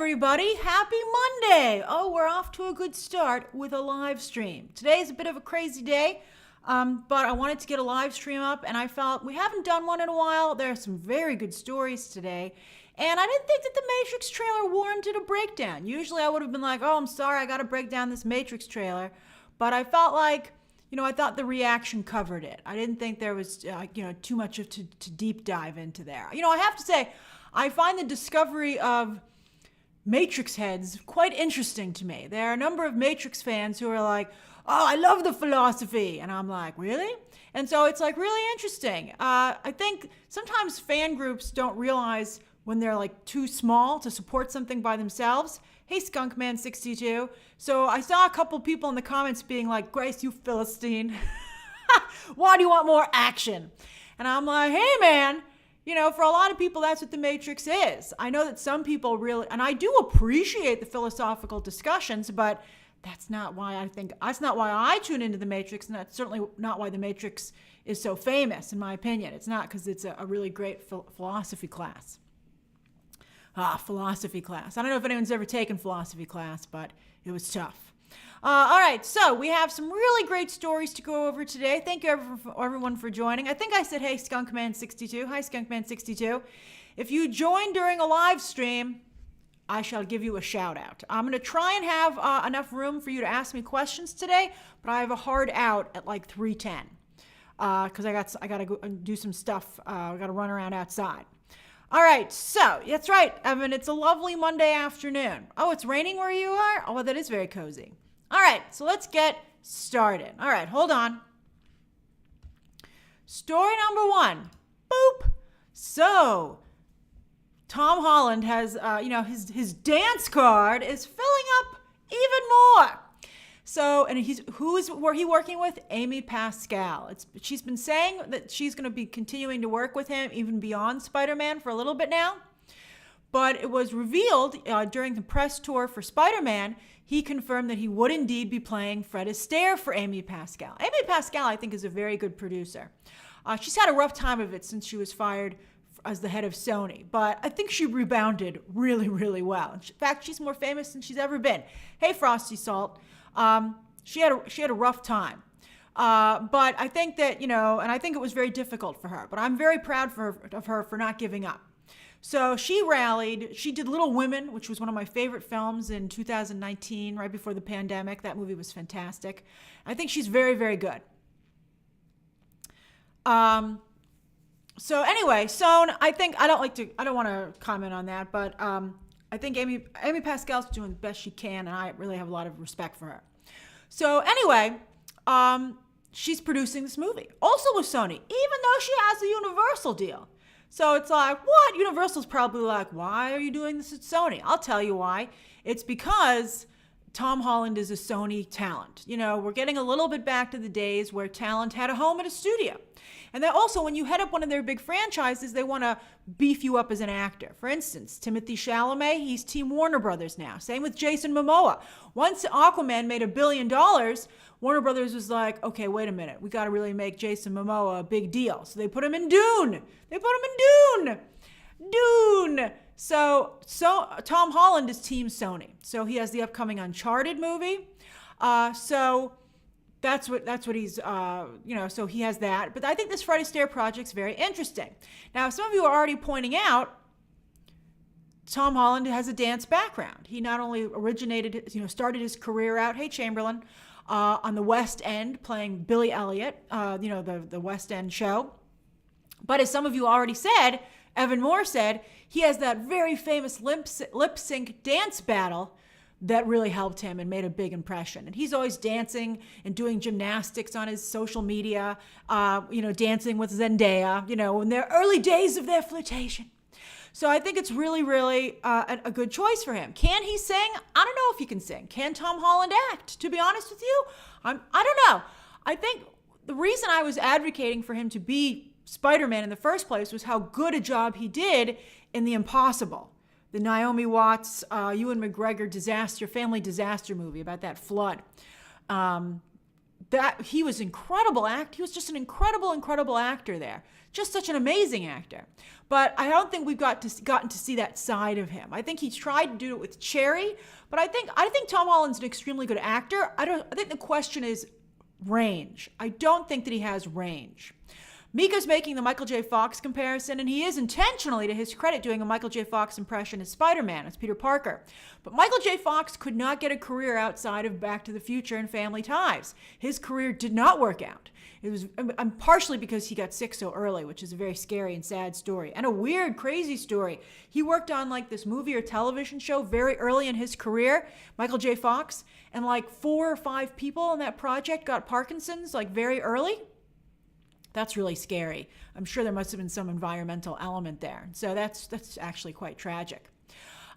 everybody. Happy Monday. Oh, we're off to a good start with a live stream. Today's a bit of a crazy day, but I wanted to get a live stream up, and I felt we haven't done one in a while. There are some very good stories today, and I didn't think that the Matrix trailer warranted a breakdown. Usually I would have been like, oh, I'm sorry, I got to break down this Matrix trailer, but I felt like, I thought the reaction covered it. I didn't think there was, too much to deep dive into there. I have to say, I find the discovery of Matrix heads quite interesting to me. There are a number of Matrix fans who are like, oh, I love the philosophy. And I'm like, really? And so it's like really interesting. I think sometimes fan groups don't realize when they're like too small to support something by themselves. Hey, Skunkman62. So I saw a couple people in the comments being like, Grace, you Philistine. Why do you want more action? And I'm like, hey, man. For a lot of people, that's what the Matrix is. I know that some people really, and I do appreciate the philosophical discussions, but that's not why I tune into the Matrix, and that's certainly not why the Matrix is so famous, in my opinion. It's not because it's a really great philosophy class. Philosophy class. I don't know if anyone's ever taken philosophy class, but it was tough. All right, so we have some really great stories to go over today. Thank you everyone for joining. I think I said, hey, Skunkman62. Hi, Skunkman62. If you join during a live stream, I shall give you a shout out. I'm going to try and have enough room for you to ask me questions today, but I have a hard out at like 3:10 because I got to go and do some stuff. I got to run around outside. All right, so that's right, Evan. It's a lovely Monday afternoon. Oh, it's raining where you are? Oh, well, that is very cozy. All right, so let's get started. All right, hold on. Story number one. Boop. So, Tom Holland has, his dance card is filling up even more. So, and who is he working with? Amy Pascal. She's been saying that she's going to be continuing to work with him even beyond Spider-Man for a little bit now. But it was revealed during the press tour for Spider-Man, he confirmed that he would indeed be playing Fred Astaire for Amy Pascal. Amy Pascal, I think, is a very good producer. She's had a rough time of it since she was fired as the head of Sony, but I think she rebounded really, really well. In fact, she's more famous than she's ever been. Hey, Frosty Salt. She had a rough time. But I think that, and I think it was very difficult for her, but I'm very proud of her for not giving up. So she rallied. She did Little Women, which was one of my favorite films in 2019, right before the pandemic. That movie was fantastic. I think she's very, very good. So anyway, I don't want to comment on that, but I think Amy Pascal's doing the best she can, and I really have a lot of respect for her. So anyway, she's producing this movie, also with Sony, even though she has a Universal deal. So it's like, what? Universal's probably like, why are you doing this at Sony? I'll tell you why. It's because Tom Holland is a Sony talent. We're getting a little bit back to the days where talent had a home at a studio. And then also, when you head up one of their big franchises, they want to beef you up as an actor. For instance, Timothée Chalamet, he's Team Warner Brothers now. Same with Jason Momoa. Once Aquaman made $1 billion, Warner Brothers was like, okay, wait a minute. We got to really make Jason Momoa a big deal. So they put him in Dune. Dune. So Tom Holland is Team Sony. So he has the upcoming Uncharted movie. So that's what he's, so he has that. But I think this Fred Astaire project's very interesting. Now, some of you are already pointing out Tom Holland has a dance background. He not only started his career out, hey, Chamberlain, on the West End playing Billy Elliot, the West End show. But as some of you already said, Evan Moore said, he has that very famous lip sync dance battle that really helped him and made a big impression. And he's always dancing and doing gymnastics on his social media, dancing with Zendaya, in their early days of their flirtation. So I think it's really, really a good choice for him. Can he sing? I don't know if he can sing. Can Tom Holland act? To be honest with you, I don't know. I think the reason I was advocating for him to be Spider-Man in the first place was how good a job he did in The Impossible, the Naomi Watts, Ewan McGregor family disaster movie about that flood. that he was incredible He was just an incredible actor there. Just such an amazing actor. But I don't think we've gotten to see that side of him. I think he's tried to do it with Cherry, but I think Tom Holland's an extremely good actor. I think the question is range. I don't think that he has range. Mika's making the Michael J. Fox comparison, and he is intentionally, to his credit, doing a Michael J. Fox impression as Spider-Man, as Peter Parker. But Michael J. Fox could not get a career outside of Back to the Future and Family Ties. His career did not work out. It was partially because he got sick so early, which is a very scary and sad story, and a weird, crazy story. He worked on like this movie or television show very early in his career, Michael J. Fox, and like 4 or 5 people on that project got Parkinson's like very early. That's really scary. I'm sure there must have been some environmental element there. So that's actually quite tragic.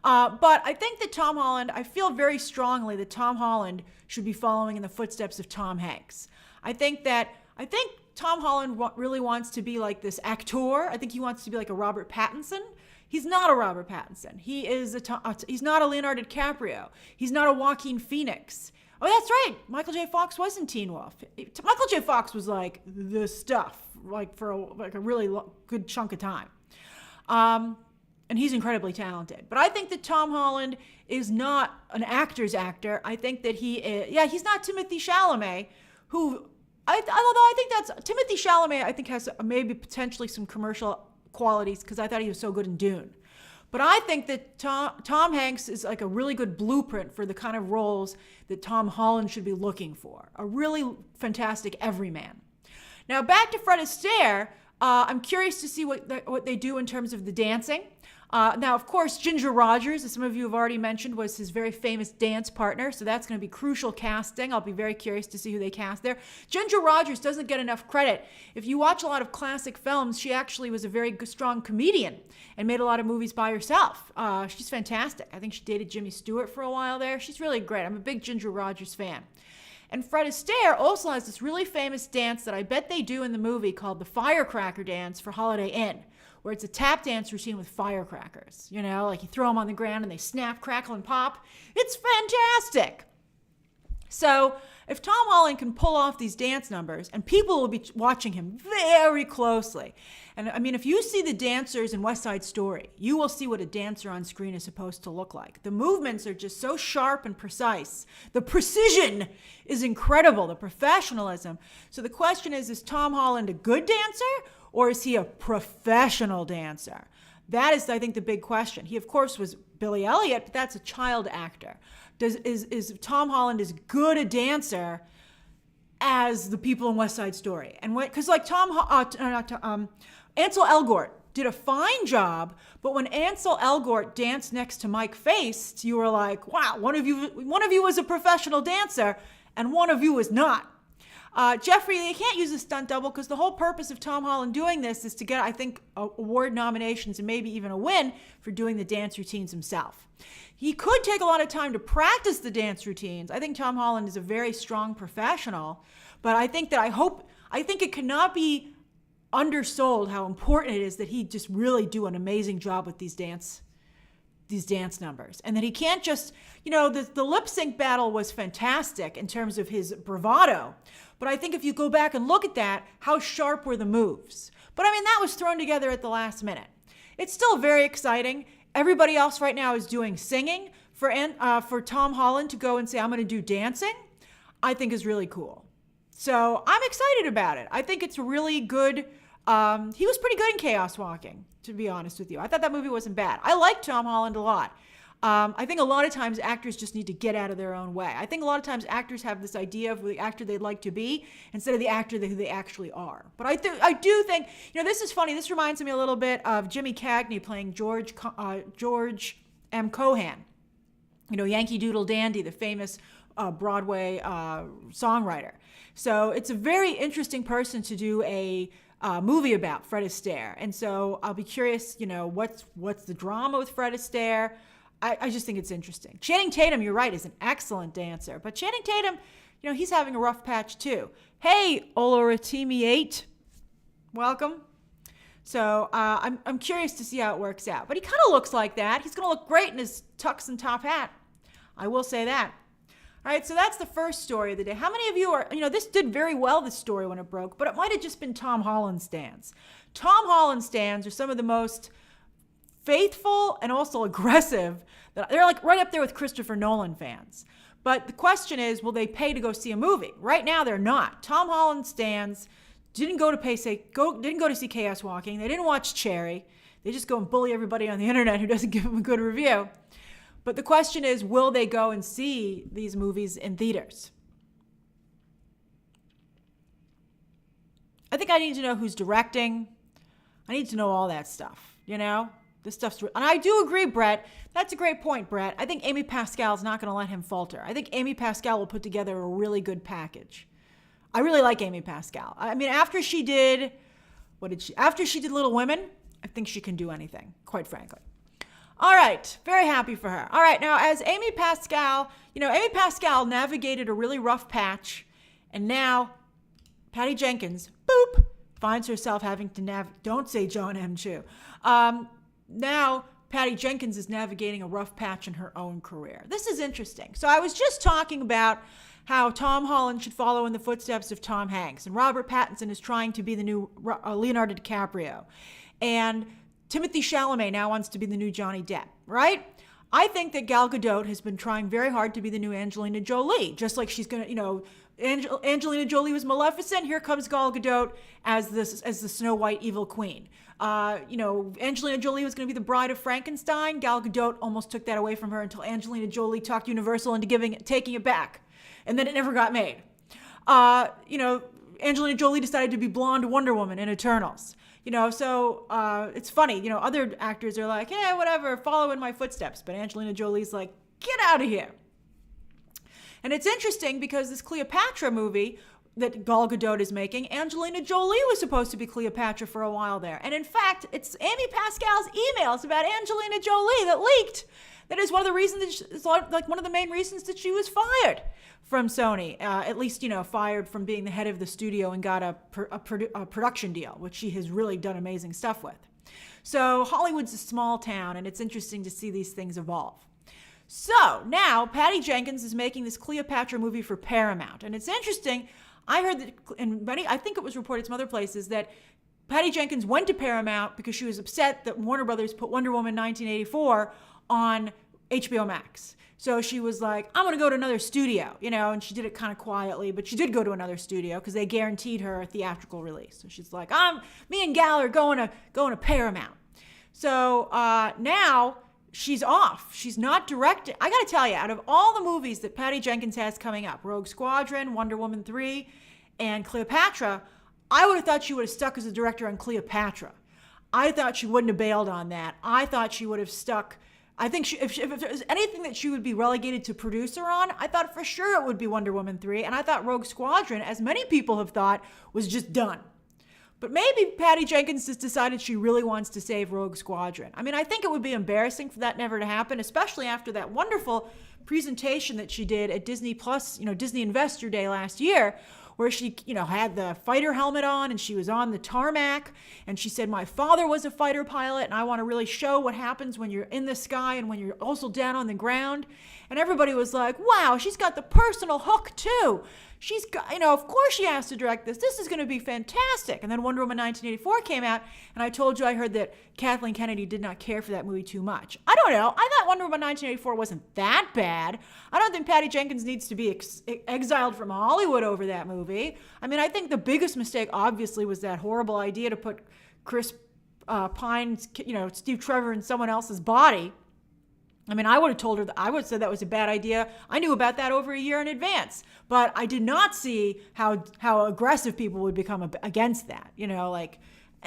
But I think that I feel very strongly that Tom Holland should be following in the footsteps of Tom Hanks. I think Tom Holland really wants to be like this actor. I think he wants to be like a Robert Pattinson. He's not a Robert Pattinson. He's not a Leonardo DiCaprio. He's not a Joaquin Phoenix. Oh, that's right. Michael J. Fox was in Teen Wolf. Michael J. Fox was like the stuff, like for a really good chunk of time. And he's incredibly talented. But I think that Tom Holland is not an actor's actor. I think that he's not Timothy Chalamet, although I think that's, Timothy Chalamet, I think has maybe potentially some commercial qualities because I thought he was so good in Dune. But I think that Tom Hanks is like a really good blueprint for the kind of roles that Tom Holland should be looking for. A really fantastic everyman. Now back to Fred Astaire. I'm curious to see what they do in terms of the dancing. Now, of course, Ginger Rogers, as some of you have already mentioned, was his very famous dance partner. So that's going to be crucial casting. I'll be very curious to see who they cast there. Ginger Rogers doesn't get enough credit. If you watch a lot of classic films, she actually was a very strong comedian and made a lot of movies by herself. She's fantastic. I think she dated Jimmy Stewart for a while there. She's really great. I'm a big Ginger Rogers fan. And Fred Astaire also has this really famous dance that I bet they do in the movie called the Firecracker Dance for Holiday Inn, where it's a tap dance routine with firecrackers. You know, like you throw them on the ground and they snap, crackle, and pop. It's fantastic. So if Tom Holland can pull off these dance numbers, and people will be watching him very closely. And I mean, if you see the dancers in West Side Story, you will see what a dancer on screen is supposed to look like. The movements are just so sharp and precise. The precision is incredible, the professionalism. So the question is Tom Holland a good dancer, or is he a professional dancer? That is, I think, the big question. He, of course, was Billy Elliot, but that's a child actor. Is Tom Holland as good a dancer as the people in West Side Story? And because like Ansel Elgort did a fine job, but when Ansel Elgort danced next to Mike Faist, you were like, wow, one of you was a professional dancer, and one of you was not. Jeffrey, they can't use a stunt double because the whole purpose of Tom Holland doing this is to get, I think, award nominations and maybe even a win for doing the dance routines himself. He could take a lot of time to practice the dance routines. I think Tom Holland is a very strong professional, but I think it cannot be undersold how important it is that he just really do an amazing job with these dance numbers. And that he can't just, the lip sync battle was fantastic in terms of his bravado. But I think if you go back and look at that, how sharp were the moves? But I mean, that was thrown together at the last minute. It's still very exciting. Everybody else right now is doing singing. For Tom Holland to go and say, I'm going to do dancing, I think is really cool. So I'm excited about it. I think it's really good. He was pretty good in Chaos Walking, to be honest with you. I thought that movie wasn't bad. I like Tom Holland a lot. I think a lot of times actors just need to get out of their own way. I think a lot of times actors have this idea of the actor they'd like to be instead of the actor who they actually are. But I do think, this is funny. This reminds me a little bit of Jimmy Cagney playing George M. Cohan. Yankee Doodle Dandy, the famous Broadway songwriter. So it's a very interesting person to do a movie about, Fred Astaire. And so I'll be curious, what's the drama with Fred Astaire? I just think it's interesting. Channing Tatum, you're right, is an excellent dancer. But Channing Tatum, he's having a rough patch too. Hey, Olaratimi 8, welcome. So I'm curious to see how it works out. But he kind of looks like that. He's going to look great in his tux and top hat. I will say that. All right, so that's the first story of the day. How many of you are, this did very well, this story, when it broke, but it might have just been Tom Holland stans. Tom Holland stans are some of the most faithful and also aggressive. They're like right up there with Christopher Nolan fans. But the question is, will they pay to go see a movie? Right now, they're not. Tom Holland stans didn't go to see Chaos Walking. They didn't watch Cherry. They just go and bully everybody on the internet who doesn't give them a good review. But the question is, will they go and see these movies in theaters? I think I need to know who's directing. I need to know all that stuff, This stuff's... And I do agree, Brett. That's a great point, Brett. I think Amy Pascal's not going to let him falter. I think Amy Pascal will put together a really good package. I really like Amy Pascal. I mean, after she did Little Women, I think she can do anything, quite frankly. All right, very happy for her. All right, now as Amy Pascal navigated a really rough patch, and now Patty Jenkins, boop, finds herself having to don't say John M. Chu. Now Patty Jenkins is navigating a rough patch in her own career. This is interesting. So I was just talking about how Tom Holland should follow in the footsteps of Tom Hanks, and Robert Pattinson is trying to be the new Leonardo DiCaprio, and Timothée Chalamet now wants to be the new Johnny Depp, right? I think that Gal Gadot has been trying very hard to be the new Angelina Jolie, just like she's going to, Angelina Jolie was Maleficent. Here comes Gal Gadot as the Snow White evil queen. Angelina Jolie was going to be the bride of Frankenstein. Gal Gadot almost took that away from her until Angelina Jolie talked Universal into taking it back. And then it never got made. Angelina Jolie decided to be blonde Wonder Woman in Eternals. So it's funny, other actors are like, hey, whatever, follow in my footsteps. But Angelina Jolie's like, get out of here. And it's interesting because this Cleopatra movie that Gal Gadot is making, Angelina Jolie was supposed to be Cleopatra for a while there. And in fact, it's Amy Pascal's emails about Angelina Jolie that leaked. That is one of the reasons, one of the main reasons that she was fired from Sony, at least, fired from being the head of the studio and got a production deal, which she has really done amazing stuff with. So Hollywood's a small town, and it's interesting to see these things evolve. So now Patty Jenkins is making this Cleopatra movie for Paramount. And it's interesting. I heard that, I think it was reported some other places, that Patty Jenkins went to Paramount because she was upset that Warner Brothers put Wonder Woman 1984 on HBO Max. So she was like, I'm going to go to another studio, and she did it kind of quietly, but she did go to another studio because they guaranteed her a theatrical release. So she's like, me and Gal are going to Paramount. So now she's off. She's not directing. I got to tell you, out of all the movies that Patty Jenkins has coming up, Rogue Squadron, Wonder Woman 3, and Cleopatra, I would have thought she would have stuck as a director on Cleopatra. I thought she wouldn't have bailed on that. I thought she would have stuck. I think if there's anything that she would be relegated to producer on, I thought for sure it would be Wonder Woman 3. And I thought Rogue Squadron, as many people have thought, was just done. But maybe Patty Jenkins has decided she really wants to save Rogue Squadron. I mean, I think it would be embarrassing for that never to happen, especially after that wonderful presentation that she did at Disney Plus, Disney Investor Day last year, where she, had the fighter helmet on and she was on the tarmac and she said, my father was a fighter pilot and I want to really show what happens when you're in the sky and when you're also down on the ground. And everybody was like, wow, she's got the personal hook too. She's got, of course she has to direct this. This is going to be fantastic. And then Wonder Woman 1984 came out, and I told you I heard that Kathleen Kennedy did not care for that movie too much. I don't know. I thought Wonder Woman 1984 wasn't that bad. I don't think Patty Jenkins needs to be exiled from Hollywood over that movie. I mean, I think the biggest mistake, obviously, was that horrible idea to put Chris Pine, Steve Trevor in someone else's body. I mean, I would have told her I would have said that was a bad idea. I knew about that over a year in advance, but I did not see how aggressive people would become against that, and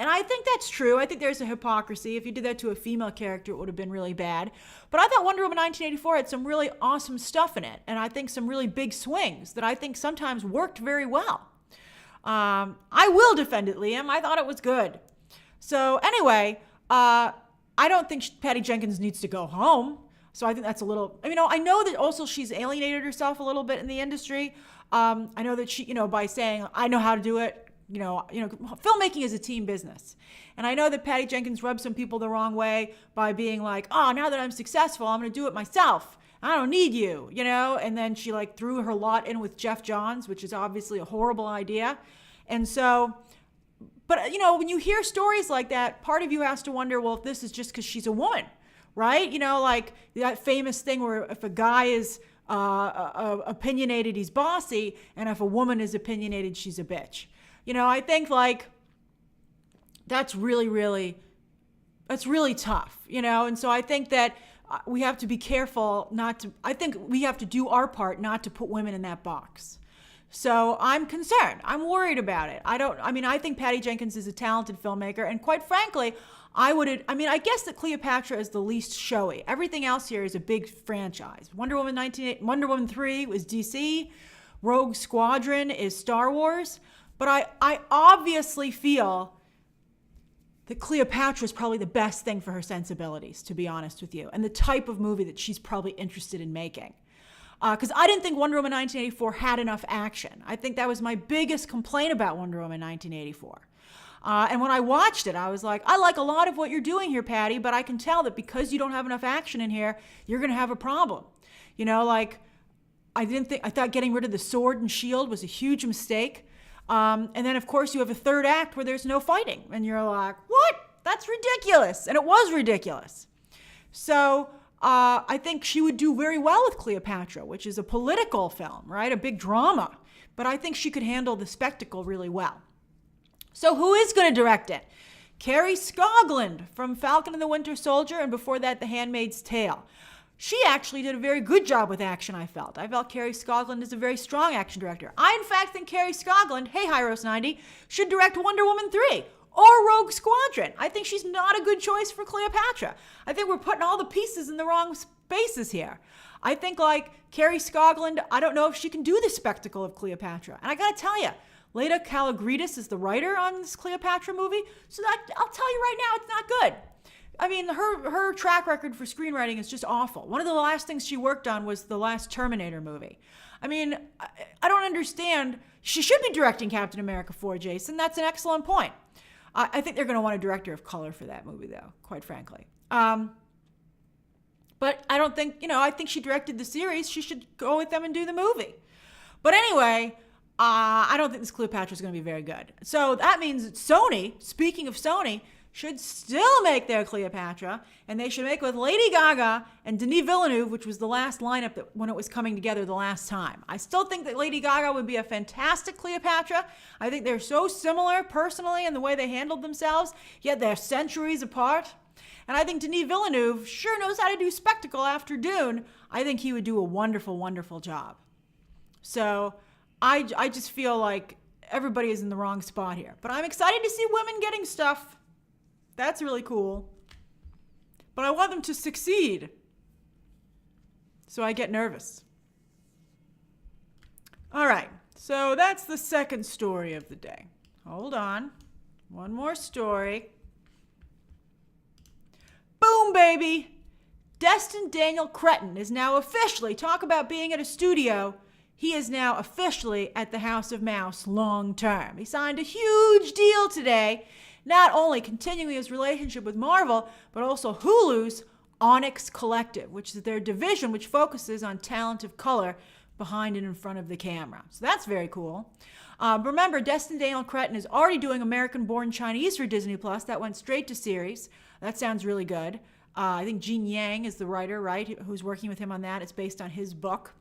I think that's true. I think there's a hypocrisy. If you did that to a female character, it would have been really bad. But I thought Wonder Woman 1984 had some really awesome stuff in it, and I think some really big swings that I think sometimes worked very well. I will defend it, Liam. I thought it was good. So anyway, I don't think Patty Jenkins needs to go home. So I think that's a little, I know that also she's alienated herself a little bit in the industry. I know that she, by saying, I know how to do it, filmmaking is a team business. And I know that Patty Jenkins rubbed some people the wrong way by being like, oh, now that I'm successful, I'm going to do it myself. I don't need you, and then she like threw her lot in with Jeff Johns, which is obviously a horrible idea. And so, but when you hear stories like that, part of you has to wonder, well, if this is just because she's a woman, right? Like that famous thing where if a guy is opinionated, he's bossy, and if a woman is opinionated, she's a bitch. I think like that's really tough, and so I think that we have to be careful I think we have to do our part not to put women in that box. So I'm concerned. I'm worried about it. I think Patty Jenkins is a talented filmmaker, and quite frankly, I guess that Cleopatra is the least showy. Everything else here is a big franchise. Wonder Woman 3 was DC. Rogue Squadron is Star Wars. But I obviously feel that Cleopatra is probably the best thing for her sensibilities, to be honest with you, and the type of movie that she's probably interested in making. Because I didn't think Wonder Woman 1984 had enough action. I think that was my biggest complaint about Wonder Woman 1984. And when I watched it, I was like, I like a lot of what you're doing here, Patty, but I can tell that because you don't have enough action in here, you're going to have a problem. I thought getting rid of the sword and shield was a huge mistake. And then, of course, you have a third act where there's no fighting. And you're like, what? That's ridiculous. And it was ridiculous. So I think she would do very well with Cleopatra, which is a political film, right? A big drama. But I think she could handle the spectacle really well. So who is going to direct it? Carrie Scogland from Falcon and the Winter Soldier, and before that, The Handmaid's Tale. She actually did a very good job with action, I felt. I felt Carrie Scogland is a very strong action director. I, in fact, think Carrie Scogland, hey, Hyros90, should direct Wonder Woman 3 or Rogue Squadron. I think she's not a good choice for Cleopatra. I think we're putting all the pieces in the wrong spaces here. I think, like, Carrie Scogland, I don't know if she can do the spectacle of Cleopatra. And I got to tell you, Leda Kalogridis is the writer on this Cleopatra movie, so that I'll tell you right now, it's not good. I mean, her track record for screenwriting is just awful. One of the last things she worked on was the last Terminator movie. I mean, I don't understand. She should be directing Captain America 4, Jason. That's an excellent point. I think they're going to want a director of color for that movie, though, quite frankly. But I don't think, I think she directed the series. She should go with them and do the movie. But anyway, I don't think this Cleopatra is going to be very good. So that means that Sony, speaking of Sony, should still make their Cleopatra, and they should make with Lady Gaga and Denis Villeneuve, which was the last lineup when it was coming together the last time. I still think that Lady Gaga would be a fantastic Cleopatra. I think they're so similar personally in the way they handled themselves, yet they're centuries apart. And I think Denis Villeneuve sure knows how to do spectacle after Dune. I think he would do a wonderful, wonderful job. So I just feel like everybody is in the wrong spot here. But I'm excited to see women getting stuff. That's really cool. But I want them to succeed. So I get nervous. All right. So that's the second story of the day. Hold on. One more story. Boom, baby. Destin Daniel Cretin is now officially, talk about being at a studio, he is now officially at the House of Mouse long term. He signed a huge deal today, not only continuing his relationship with Marvel, but also Hulu's Onyx Collective, which is their division which focuses on talent of color behind and in front of the camera. So that's very cool. Remember, Destin Daniel Cretin is already doing American-Born Chinese for Disney+. That went straight to series. That sounds really good. I think Gene Yang is the writer, right, who's working with him on that. It's based on his book.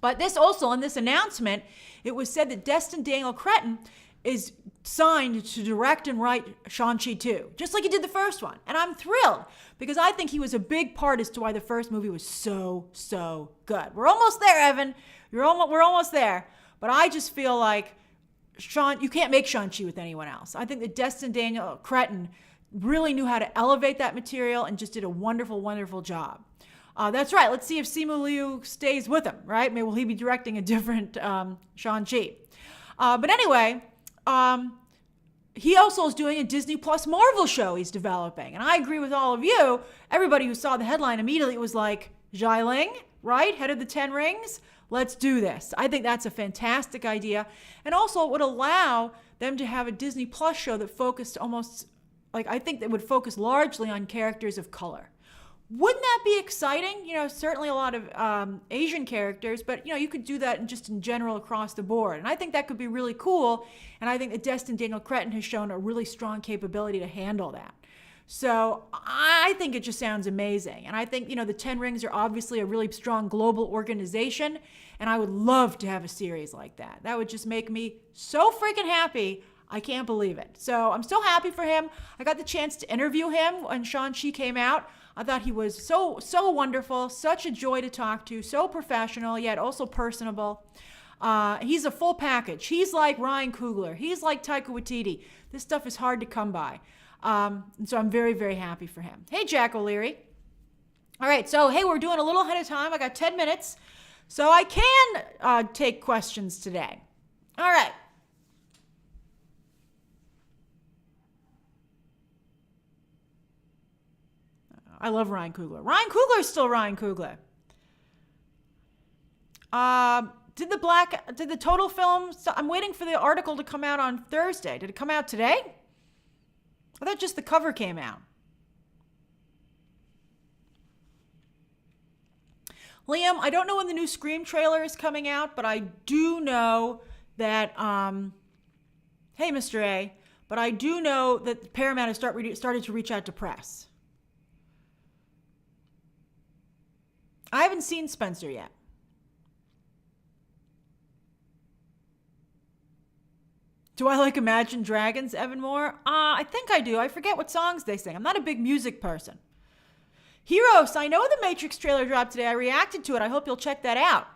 But this also, in this announcement, it was said that Destin Daniel Cretin is signed to direct and write Shang-Chi 2, just like he did the first one. And I'm thrilled because I think he was a big part as to why the first movie was so, so good. We're almost there, Evan. We're almost there. But I just feel like you can't make Shang-Chi with anyone else. I think that Destin Daniel Cretin really knew how to elevate that material and just did a wonderful, wonderful job. That's right. Let's see if Simu Liu stays with him, right? Maybe will he be directing a different Shang-Chi? But anyway, he also is doing a Disney Plus Marvel show he's developing. And I agree with all of you. Everybody who saw the headline immediately was like, Xialing, right? Head of the 10 Rings. Let's do this. I think that's a fantastic idea. And also it would allow them to have a Disney Plus show that focused I think that would focus largely on characters of color. Wouldn't that be exciting? Certainly a lot of Asian characters, but you could do that just in general across the board. And I think that could be really cool. And I think that Destin Daniel Cretin has shown a really strong capability to handle that. So I think it just sounds amazing. And I think, the Ten Rings are obviously a really strong global organization. And I would love to have a series like that. That would just make me so freaking happy. I can't believe it. So I'm still happy for him. I got the chance to interview him when Shang-Chi came out. I thought he was so wonderful, such a joy to talk to, so professional, yet also personable. He's a full package. He's like Ryan Coogler. He's like Taika Waititi. This stuff is hard to come by. And so I'm very, very happy for him. Hey, Jack O'Leary. All right, so hey, we're doing a little ahead of time. I got 10 minutes, so I can take questions today. All right. I love Ryan Coogler. Ryan Coogler is still Ryan Coogler. Did the total film? I'm waiting for the article to come out on Thursday. Did it come out today? I thought just the cover came out. Liam, I don't know when the new Scream trailer is coming out, but I do know that, hey, Mr. A, but I do know that Paramount has started to reach out to press. I haven't seen Spencer yet. Do I like Imagine Dragons, Evan Moore? I think I do. I forget what songs they sing. I'm not a big music person. Heroes, I know the Matrix trailer dropped today. I reacted to it. I hope you'll check that out.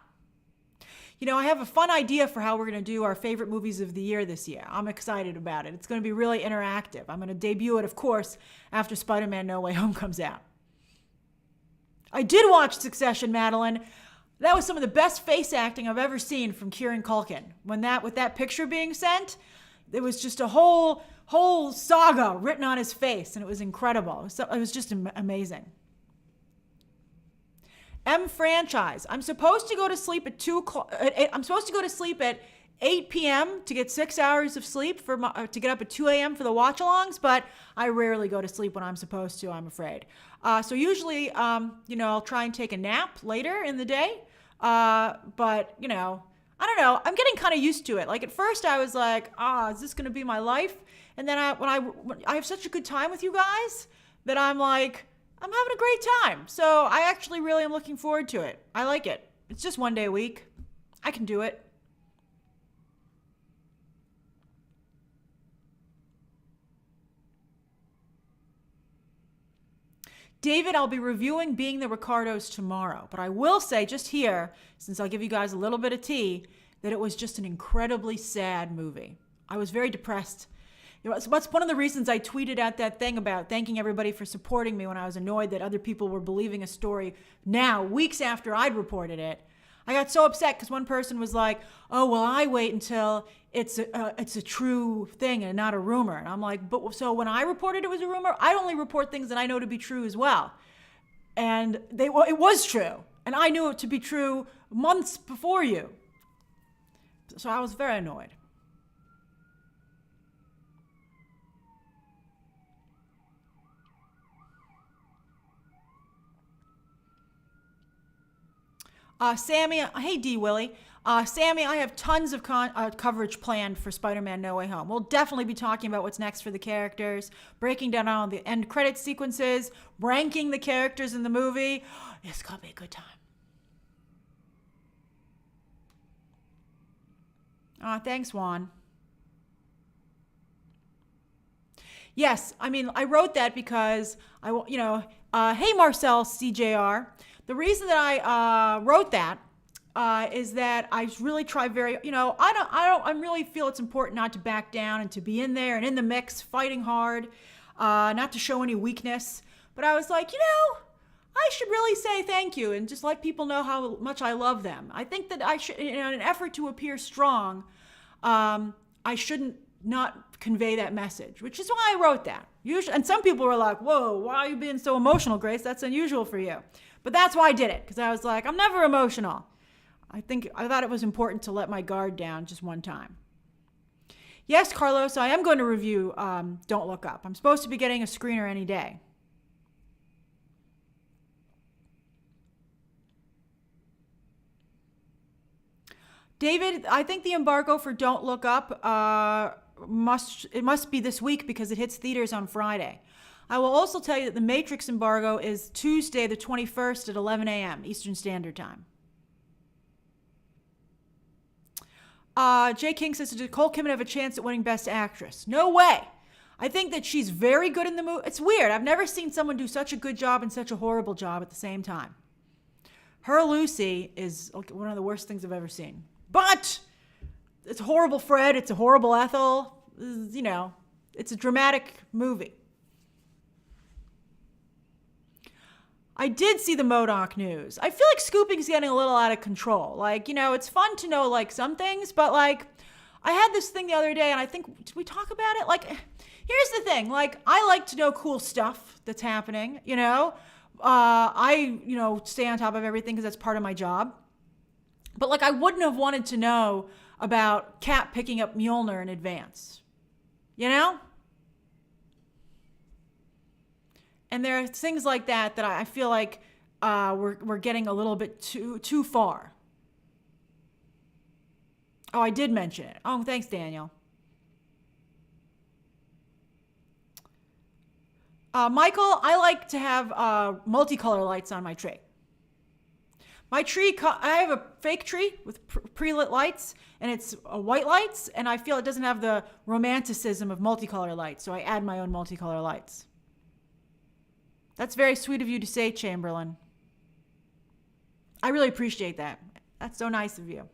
I have a fun idea for how we're going to do our favorite movies of the year this year. I'm excited about it. It's going to be really interactive. I'm going to debut it, of course, after Spider-Man No Way Home comes out. I did watch Succession, Madeline. That was some of the best face acting I've ever seen from Kieran Culkin. With that picture being sent, there was just a whole saga written on his face, and it was incredible. It was just amazing. M franchise. I'm supposed to go to sleep at 2 o'clock. I'm supposed to go to sleep at 8 p.m. to get 6 hours of sleep to get up at 2 a.m. for the watch-alongs, but I rarely go to sleep when I'm supposed to, I'm afraid. So usually, I'll try and take a nap later in the day. But, I don't know. I'm getting kind of used to it. Like at first I was like, is this going to be my life? And then when I have such a good time with you guys that I'm like, I'm having a great time. So I actually really am looking forward to it. I like it. It's just 1 day a week. I can do it. David, I'll be reviewing Being the Ricardos tomorrow, but I will say just here, since I'll give you guys a little bit of tea, that it was just an incredibly sad movie. I was very depressed. That's one of the reasons I tweeted out that thing about thanking everybody for supporting me when I was annoyed that other people were believing a story now, weeks after I'd reported it. I got so upset because one person was like, oh, well, I wait until it's a true thing and not a rumor. And I'm like, but so when I reported it was a rumor, I only report things that I know to be true as well. And it was true. And I knew it to be true months before you. So I was very annoyed. Sammy, hey D Willie. Sammy, I have tons of coverage planned for Spider-Man No Way Home. We'll definitely be talking about what's next for the characters, breaking down all the end credit sequences, ranking the characters in the movie. It's going to be a good time. Thanks, Juan. Yes, I mean, I wrote that because hey Marcel CJR. The reason that I wrote that is that I really try I really feel it's important not to back down and to be in there and in the mix, fighting hard, not to show any weakness. But I was like, I should really say thank you and just let people know how much I love them. I think that I should, in an effort to appear strong, I shouldn't not convey that message, which is why I wrote that. Usually, and some people were like, whoa, why are you being so emotional, Grace? That's unusual for you. But that's why I did it, because I was like, I'm never emotional. I thought it was important to let my guard down just one time. Yes, Carlos, I am going to review Don't Look Up. I'm supposed to be getting a screener any day. David, I think the embargo for Don't Look Up must be this week because it hits theaters on Friday. I will also tell you that the Matrix embargo is Tuesday the 21st at 11 a.m. Eastern Standard Time. Jay King says, did Nicole Kidman have a chance at winning Best Actress? No way. I think that she's very good in the movie. It's weird. I've never seen someone do such a good job and such a horrible job at the same time. Her Lucy is one of the worst things I've ever seen. But it's a horrible Fred. It's a horrible Ethel. You know, it's a dramatic movie. I did see the MODOK news. I feel like scooping's getting a little out of control. Like, you know, it's fun to know, like, some things, but, like, I had this thing the other day, and I think, did we talk about it? Like, here's the thing. Like, I like to know cool stuff that's happening, you know? I stay on top of everything because that's part of my job. But, like, I wouldn't have wanted to know about Cap picking up Mjolnir in advance. You know? And there are things like that that I feel like we're getting a little bit too far. Oh, I did mention it. Oh, thanks, Daniel. Michael, I like to have multicolor lights on my tree. My tree, I have a fake tree with pre-lit lights, and it's white lights, and I feel it doesn't have the romanticism of multicolor lights, so I add my own multicolor lights. That's very sweet of you to say, Chamberlain. I really appreciate that. That's so nice of you.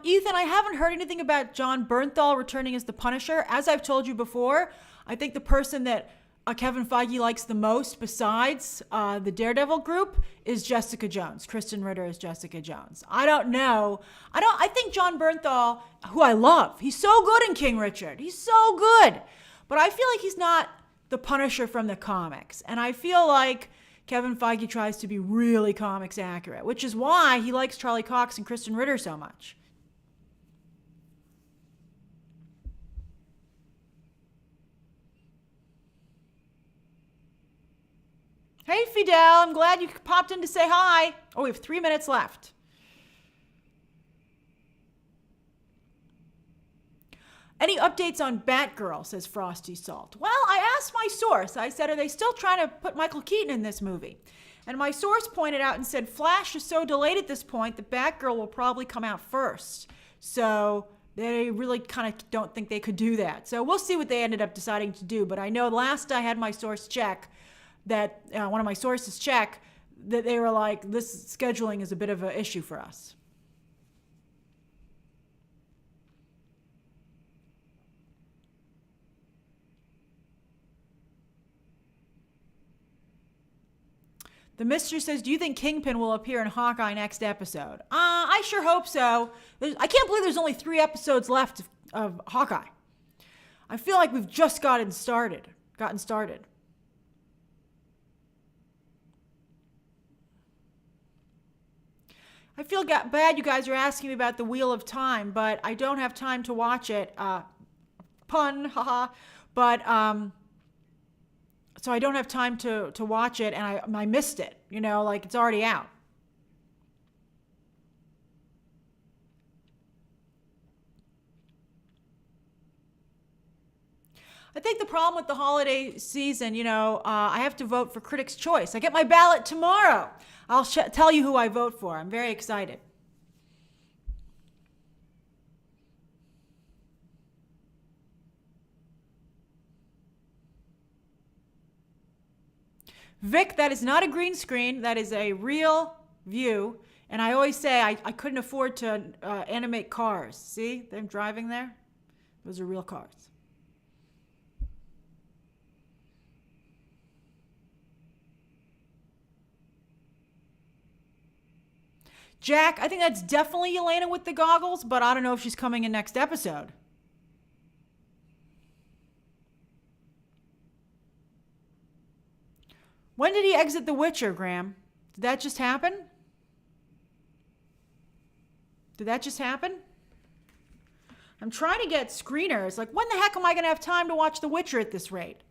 Ethan, I haven't heard anything about John Bernthal returning as the Punisher. As I've told you before, I think the person that Kevin Feige likes the most besides the Daredevil group is Jessica Jones. Kristen Ritter is Jessica Jones. I don't know. I think John Bernthal, who I love, he's so good in King Richard. He's so good. But I feel like he's not the Punisher from the comics. And I feel like Kevin Feige tries to be really comics accurate, which is why he likes Charlie Cox and Kristen Ritter so much. Hey, Fidel, I'm glad you popped in to say hi. Oh, we have 3 minutes left. Any updates on Batgirl, says Frosty Salt. Well, I asked my source. I said, are they still trying to put Michael Keaton in this movie? And my source pointed out and said, Flash is so delayed at this point that Batgirl will probably come out first. So they really kind of don't think they could do that. So we'll see what they ended up deciding to do. But I know last I had my source check, that one of my sources check, that they were like, this scheduling is a bit of an issue for us. The Mister says, do you think Kingpin will appear in Hawkeye next episode? I sure hope so. I can't believe there's only 3 episodes left of Hawkeye. I feel like we've just gotten started. I feel bad you guys are asking me about the Wheel of Time, but I don't have time to watch it. Pun, haha. But, so I don't have time to watch it, and I missed it. You know, like it's already out. I think the problem with the holiday season, I have to vote for Critics' Choice. I get my ballot tomorrow. I'll tell you who I vote for. I'm very excited. Vic, that is not a green screen. That is a real view. And I always say I couldn't afford to animate cars. See them driving there? Those are real cars. Jack, I think that's definitely Yelena with the goggles, but I don't know if she's coming in next episode. When did he exit The Witcher, Graham? Did that just happen? I'm trying to get screeners. Like, when the heck am I going to have time to watch The Witcher at this rate?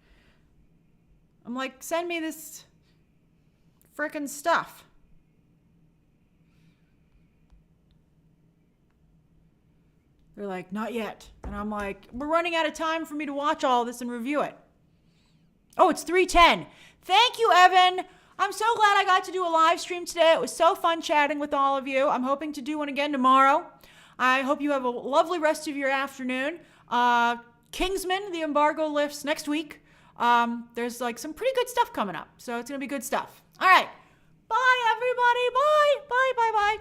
I'm like, send me this frickin' stuff. They're like, not yet. And I'm like, we're running out of time for me to watch all this and review it. Oh, it's 3:10. Thank you, Evan. I'm so glad I got to do a live stream today. It was so fun chatting with all of you. I'm hoping to do one again tomorrow. I hope you have a lovely rest of your afternoon. Kingsman, the embargo lifts next week. There's like some pretty good stuff coming up. So it's going to be good stuff. All right. Bye, everybody. Bye. Bye, bye, bye.